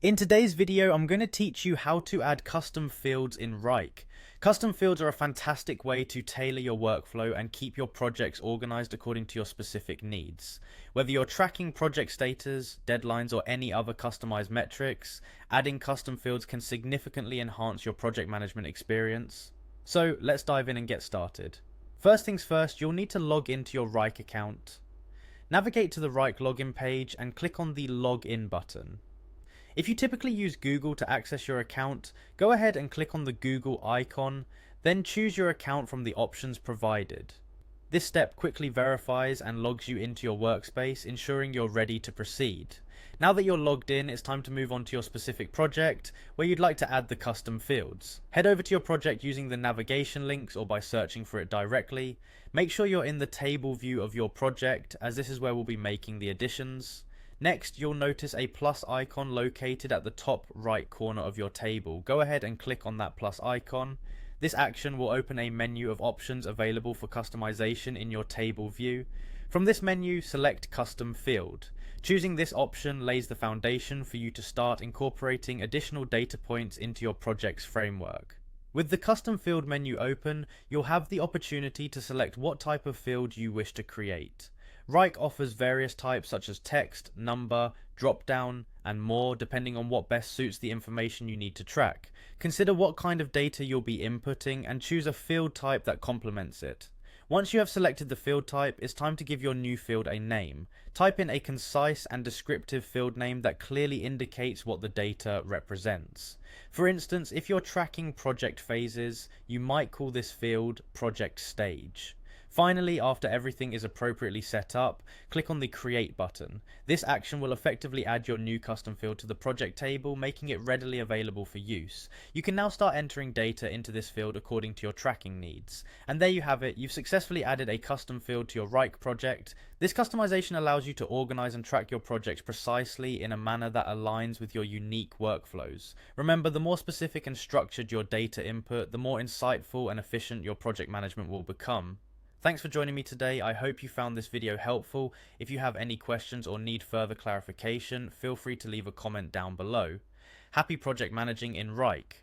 In today's video, I'm going to teach you how to add custom fields in Wrike. Custom fields are a fantastic way to tailor your workflow and keep your projects organized according to your specific needs. Whether you're tracking project status, deadlines, or any other customized metrics, adding custom fields can significantly enhance your project management experience. So let's dive in and get started. First things first, you'll need to log into your Wrike account. Navigate to the Wrike login page and click on the Login button. If you typically use Google to access your account, go ahead and click on the Google icon, then choose your account from the options provided. This step quickly verifies and logs you into your workspace, ensuring you're ready to proceed. Now that you're logged in, it's time to move on to your specific project, where you'd like to add the custom fields. Head over to your project using the navigation links or by searching for it directly. Make sure you're in the table view of your project, as this is where we'll be making the additions. Next, you'll notice a plus icon located at the top right corner of your table. Go ahead and click on that plus icon. This action will open a menu of options available for customization in your table view. From this menu, select Custom Field. Choosing this option lays the foundation for you to start incorporating additional data points into your project's framework. With the Custom Field menu open, you'll have the opportunity to select what type of field you wish to create. Wrike offers various types such as text, number, drop-down, and more depending on what best suits the information you need to track. Consider what kind of data you'll be inputting and choose a field type that complements it. Once you have selected the field type, it's time to give your new field a name. Type in a concise and descriptive field name that clearly indicates what the data represents. For instance, if you're tracking project phases, you might call this field Project Stage. Finally, after everything is appropriately set up, click on the Create button. This action will effectively add your new custom field to the project table, making it readily available for use. You can now start entering data into this field according to your tracking needs. And there you have it, you've successfully added a custom field to your Wrike project. This customization allows you to organize and track your projects precisely in a manner that aligns with your unique workflows. Remember, the more specific and structured your data input, the more insightful and efficient your project management will become. Thanks for joining me today. I hope you found this video helpful. If you have any questions or need further clarification, feel free to leave a comment down below. Happy project managing in Wrike.